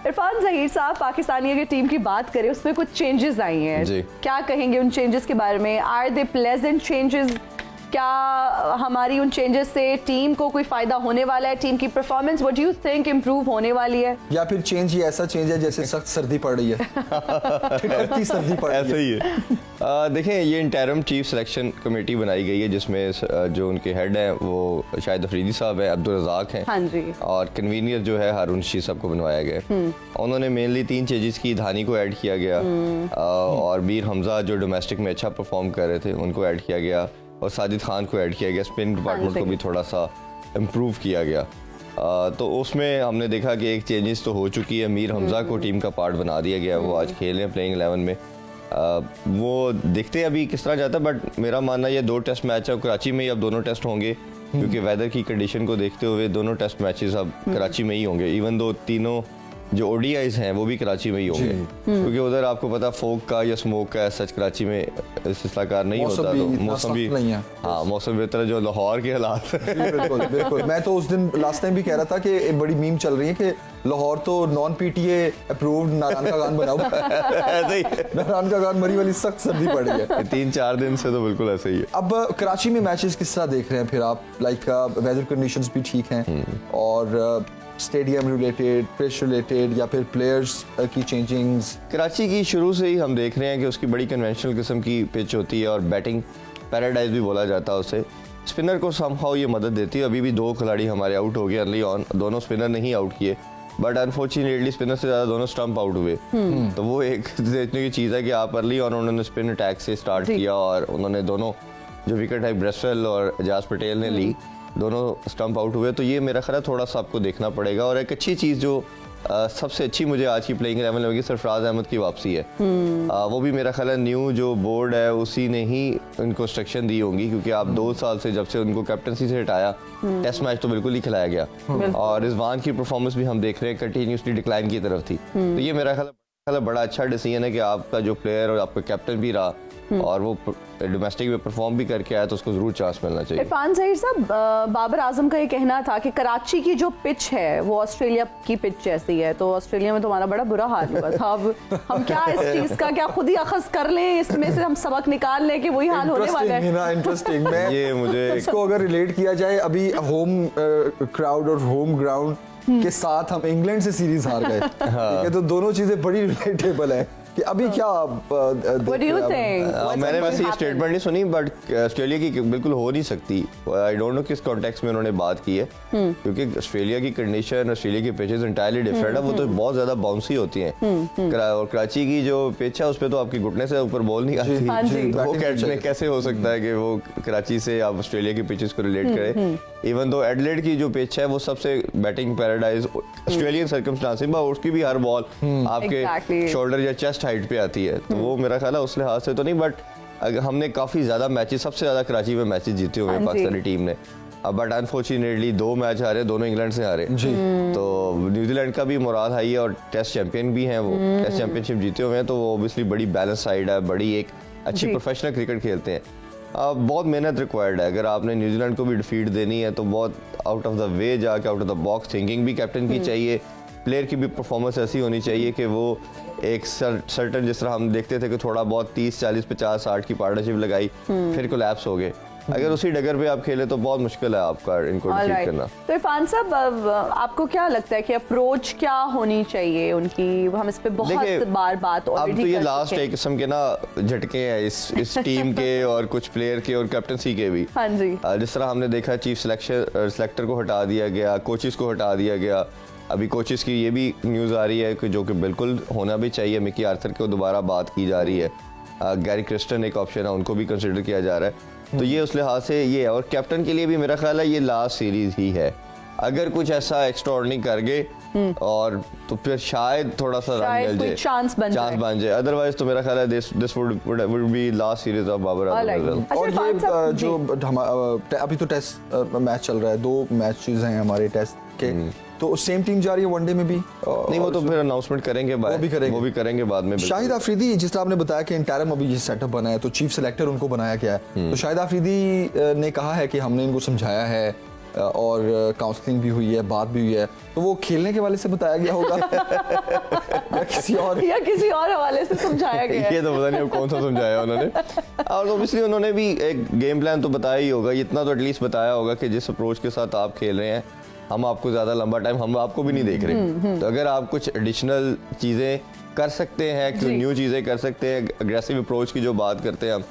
इरफान ज़हीर साहब, पाकिस्तानी अगर टीम की बात करें उसमें कुछ चेंजेस आई हैं, क्या कहेंगे उन चेंजेस के बारे में? Are they pleasant changes? क्या हमारी उन चेंजेस से टीम को कोई फायदा होने वाला है? टीम की performance what do you think improve होने वाली है, या फिर चेंज ही ऐसा चेंज है जैसे सख्त सर्दी पड़ रही है? ठिठुरती सर्दी पड़ रही है, ऐसा ही है। देखें, ये इंटरिम चीफ सिलेक्शन कमेटी बनाई गई है जिसमें जो उनके हेड हैं वो शाहिद अफरीदी साहब हैं, अब्दुल रज़ाक हैं, हाँ जी, और कन्वीनियर जो है हारून रशीद साहब को बनवाया गया। उन्होंने मेनली 3 चेंजेस की। धानी को ऐड किया गया और मीर हमजा जो डोमेस्टिक में अच्छा परफॉर्म कर रहे थे उनको ऐड किया गया, और साजिद खान को ऐड किया गया। स्पिन डिपार्टमेंट को भी थोड़ा सा इम्प्रूव किया गया। तो उसमें हमने देखा कि एक चेंजेस तो हो चुकी है, मीर हमजा को टीम का पार्ट बना दिया गया। वो आज खेल रहे हैं प्लेइंग 11 में। वो देखते हैं अभी किस तरह जाता है, बट मेरा मानना ये 2 टेस्ट मैच है, कराची में ही अब दोनों टेस्ट होंगे, क्योंकि वेदर की कंडीशन को देखते हुए दोनों टेस्ट मैचेस अब कराची में ही होंगे। इवन दो तीनों जो ओडीआईज हैं वो भी कराची में ही होंगे, क्योंकि उधर आपको पता फोक का या स्मोक का सच कराची में सिलसिलाकार नहीं होता, तो मौसम भी नहीं है। हाँ, मौसम बेहतर है जो लाहौर के हालात। बिल्कुल बिल्कुल। मैं तो उस दिन लास्ट टाइम भी कह रहा था कि एक बड़ी मीम चल रही है कि लाहौर तो नॉन पीटीए अप्रूव्ड नारायण का गान बना हुआ है। नारायण का गान मरी वाली सख्त सर्दी पड़ रही है 3-4 दिन से, तो बिल्कुल ऐसे ही है। अब कराची में मैचेस किस तरह देख रहे हैं फिर आप? लाइक वेदर कंडीशंस भी ठीक हैं और स्टेडियम रिलेटेड, पिच रिलेटेड, या फिर प्लेयर्स की चेंजिंग्स? कराची की शुरू से ही हम देख रहे हैं कि उसकी बड़ी कन्वेंशनल किस्म की पिच होती है और बैटिंग पैराडाइज भी बोला जाता है उसे। स्पिनर को समहाउ ये मदद देती है। अभी भी 2 खिलाड़ी हमारे आउट हो गए अर्ली ऑन, दोनों स्पिनर नहीं आउट किए, बट अनफॉर्चुनेटली स्पिनर से ज़्यादा दोनों स्टंप आउट हुए। तो वो एक देखने की चीज़ है कि आप अर्ली ऑन उन्होंने स्पिन अटैक से स्टार्ट किया और उन्होंने दोनों जो विकेट है ब्रेसवेल और एजाज पटेल ने ली, दोनों स्टंप आउट हुए। तो ये मेरा ख्याल है थोड़ा सा आपको देखना पड़ेगा। और एक अच्छी चीज़ जो सबसे अच्छी मुझे आज की प्लेइंग 11 लगी, सरफराज अहमद की वापसी है। वो भी मेरा ख्याल है न्यू जो बोर्ड है उसी ने ही उनको इंस्ट्रक्शन दी होंगी, क्योंकि आप 2 साल से जब से उनको कैप्टनसी से हटाया, टेस्ट मैच तो बिल्कुल ही खिलाया गया, और रिजवान की परफॉर्मेंस भी हम देख रहे हैं कंटिन्यूसली डिक्लाइन की तरफ थी। तो ये मेरा ख्याल है बड़ा अच्छा डिसीजन है कि आपका जो प्लेयर और आपका कैप्टन भी रहा और वो डोमेस्टिक में परफॉर्म भी करके आया, तो उसको जरूर चांस मिलना चाहिए। इरफान ज़हीर साहब, बाबर आजम का ये कहना था कि कराची की जो पिच है वो ऑस्ट्रेलिया की पिच जैसी है, तो ऑस्ट्रेलिया में तो हमारा बड़ा बुरा हाल हुआ था। अब हम क्या इस चीज का क्या खुद ही अखज़ कर लें, इसमें से हम सबक निकाल लें कि वही हाल होने वाला है? इंटरेस्टिंग। मैं ये मुझे इसको अगर रिलेट किया जाए, अभी होम क्राउड और होम ग्राउंड के साथ हम इंग्लैंड से सीरीज हार गए, ठीक है, तो दोनों चीजें बड़ी रिलेटेबल है कि अभी क्या मैंने वैसे ये स्टेटमेंट नहीं सुनी, बट ऑस्ट्रेलिया की बिल्कुल हो नहीं सकती। आई डोंट नो किस कॉन्टेक्स्ट में उन्होंने बात की है, क्योंकि ऑस्ट्रेलिया की कंडीशन, ऑस्ट्रेलिया की पिचेस इंटायरली डिफरेंट है। वो तो बहुत ज्यादा बाउंसी होती हैं, और कराची की जो पिच है उस पर तो आपकी घुटने से ऊपर बॉल नहीं आती। तो वो कैसे हो सकता है कि वो कराची से आप ऑस्ट्रेलिया की पिचेस को रिलेट करें? इवन दो एडलेड की जो पिच है वो सबसे बैटिंग पैराडाइज ऑस्ट्रेलियन सर्कमस्टांसेस में, उसकी भी हर बॉल आपके शोल्डर या चेस्ट हाइट पे आती है। तो वो मेरा ख्याल है उस लिहाज से तो नहीं, बट हमने काफी ज्यादा मैचेस, सबसे ज्यादा कराची में मैचेस जीते हुए हैं पाकिस्तानी टीम ने। बट अनफॉर्चुनेटली 2 मैच हारे, दोनों इंग्लैंड से हारे। तो न्यूजीलैंड का भी मोराल हाई है और टेस्ट चैंपियन भी हैं, वो टेस्ट चैंपियनशिप जीते हुए हैं, तो वो ऑब्वियसली बड़ी बैलेंस साइड है, बड़ी एक अच्छी प्रोफेशनल क्रिकेट खेलते हैं। बहुत मेहनत रिक्वायर्ड है। अगर आपने न्यूजीलैंड को भी डिफीट देनी है तो बहुत आउट ऑफ द वे जाके out of the box thinking भी कैप्टन की चाहिए, प्लेयर की भी परफॉर्मेंस ऐसी होनी चाहिए कि वो एक सर्टन, जिस तरह हम देखते थे कि थोड़ा बहुत 30, 40, 50, 60 की पार्टनरशिप लगाई फिर कोलैप्स हो गए। अगर उसी डगर पे आप खेले तो बहुत मुश्किल है आपका इनको डिफीट करना। तो इरफान साहब, आपको क्या लगता है कि अप्रोच क्या होनी चाहिए उनकी? हम इस पे बहुत बार बात ऑलरेडी अब तो ये लास्ट एक किस्म के ना झटके हैं इस टीम के और कुछ प्लेयर के और कैप्टनसी के भी। हाँ जी, जिस तरह हमने देखा चीफ सिलेक्टर को हटा दिया गया, कोचेस को हटा दिया गया। अभी कोचेस की ये भी न्यूज़ आ रही है कि जो कि बिल्कुल होना भी चाहिए, मिकी आर्थर को दोबारा बात की जा रही है। गैरी क्रिस्टन एक ऑप्शन है, उनको भी कंसिडर किया जा रहा है। तो ये उस लिहाज से ये है। और कैप्टन के लिए भी मेरा ख्याल है ये लास्ट सीरीज ही है। अगर कुछ ऐसा एक्स्ट्राऑर्डिनरी कर गए और तो फिर शायद थोड़ा सा रन मिल जाए, चांस बन जाए। अदरवाइज तो मेरा ख्याल है this would be last series of Babar Azam. और ये जो अभी तो टेस्ट मैच चल रहा है, 2 मैचेस हैं हमारे टेस्ट के, तो सेम टीम जा रही है वनडे में भी? नहीं, वो तो फिर अनाउंसमेंट करेंगे, वो भी करेंगे बाद में। शाहिद अफरीदी, जिस तरह आपने बताया कि इंटरिम अभी ये सेटअप बना है, तो चीफ सिलेक्टर उनको बनाया गया है, तो शाहिद अफरीदी ने कहा है कि हमने इनको समझाया है और काउंसलिंग भी हुई है, बात भी हुई है, तो वो खेलने के वाले से बताया गया होगा या किसी और हवाले से समझाया गया है। ये तो पता नहीं कौन सा समझाया उन्होंने। और ऑब्वियसली उन्होंने भी एक गेम प्लान तो बताया ही होगा, इतना तो एटलीस्ट बताया होगा कि जिस अप्रोच के साथ आप खेल रहे हैं हम आपको ज़्यादा लंबा टाइम हम आपको भी नहीं देख रहे, तो अगर आप कुछ एडिशनल चीज़ें कर सकते हैं, कुछ न्यू चीज़ें कर सकते हैं, अग्रेसिव अप्रोच की जो बात करते हैं हम,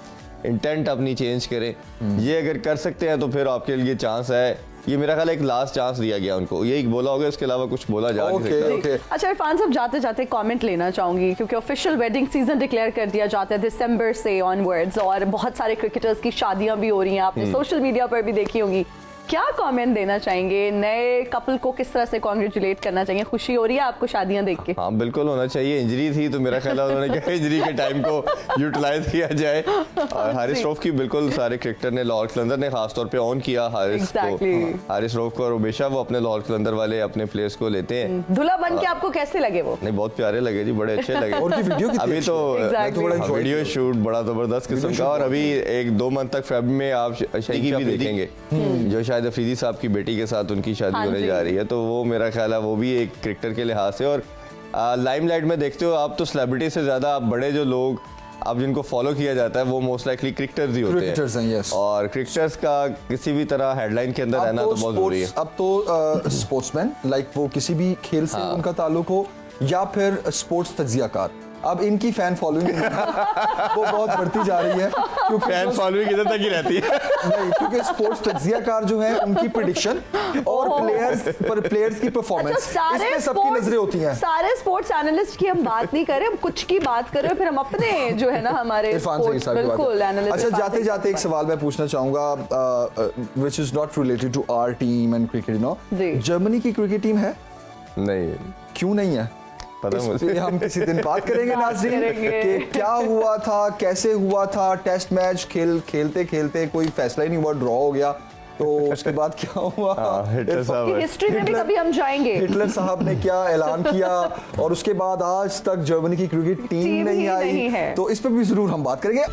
इंटेंट अपनी चेंज करें, ये अगर कर सकते हैं तो फिर आपके लिए चांस है। ये मेरा ख्याल एक लास्ट चांस दिया गया उनको, यही बोला होगा, इसके अलावा कुछ बोला जा नहीं सकता। अच्छा इरफान साहब, जाते जाते कमेंट लेना चाहूंगी क्योंकि ऑफिशियल वेडिंग सीजन डिक्लेयर कर दिया जाता है दिसंबर से ऑनवर्ड्स और बहुत सारे क्रिकेटर्स की शादियां भी हो रही हैं, आपने सोशल मीडिया पर भी देखी होंगी। क्या कमेंट देना चाहेंगे, नए कपल को किस तरह से कॉन्ग्रेचुलेट करना चाहिए? खुशी हो रही है आपको शादियां देख के? हाँ बिल्कुल होना चाहिए। इंजरी थी तो मेरा ख्याल है उन्होंने कहा इंजरी के टाइम को यूटिलाइज किया जाए, और हारिस रऊफ की बिल्कुल सारे क्रिकेटर ने, लाहौर कलंदर ने खासतौर पे ऑन किया हारिस रऊफ को, और हमेशा वो अपने लाहौर कलंदर वाले अपने प्लेयर्स को लेते हैं। दूल्हा बन के आपको कैसे लगे वो? नहीं बहुत प्यारे लगे जी, बड़े अच्छे लगे। और वीडियो अभी तो वीडियो शूट बड़ा जबरदस्त किस्म का, और अभी 1-2 मंथ तक फेब में आप शैकी भी देखेंगे जो शायद अफरीदी साहब की बेटी के साथ उनकी शादी होने जा रही है, तो वो मेरा ख्याल है वो भी एक क्रिकेटर के लिहाज से। और लाइमलाइट में देखते हो आप तो सेलिब्रिटी से ज्यादा आप बड़े जो लोग अब जिनको फॉलो किया जाता है वो मोस्ट लाइकली क्रिकेटर्स ही होते हैं, yes. और क्रिकेटर्स का किसी भी तरह हेडलाइन के अंदर रहना तो बहुत जरूरी है। अब तो स्पोर्ट्समैन लाइक वो किसी भी खेल से उनका ताल्लुक हो या फिर स्पोर्ट्स तज्जियाकार, अब इनकी फैन फॉलोइंग वो बहुत बढ़ती जा रही है, क्योंकि फैन फॉलोइंग इधर तक ही रहती है। नहीं, क्योंकि स्पोर्ट्स तज्जियाकार जो है उनकी प्रेडिक्शन और प्लेयर्स की परफॉर्मेंस, इसमें सबकी नजरें होती हैं। सारे स्पोर्ट्स एनालिस्ट की हम बात नहीं कर रहे, हम कुछ की बात कर रहे हैं, फिर हम अपने जो है ना हमारे बिल्कुल एनालिस्ट। अच्छा जाते जाते एक सवाल मैं पूछना चाहूंगा which is not related to our team and cricket, you know, Germany की क्रिकेट टीम है? नहीं। क्यों नहीं है? पता मुझे, हम किसी दिन बात करेंगे नाज़रीन कि क्या हुआ था, कैसे हुआ था, टेस्ट मैच खेलते खेलते कोई फैसला ही नहीं हुआ, ड्रॉ हो गया, तो उसके बाद क्या हुआ? हिस्ट्री में भी कभी हम जाएंगे। हिटलर साहब ने क्या ऐलान किया और उसके बाद आज तक जर्मनी की क्रिकेट टीम नहीं आई, तो इस पर भी जरूर हम बात करेंगे।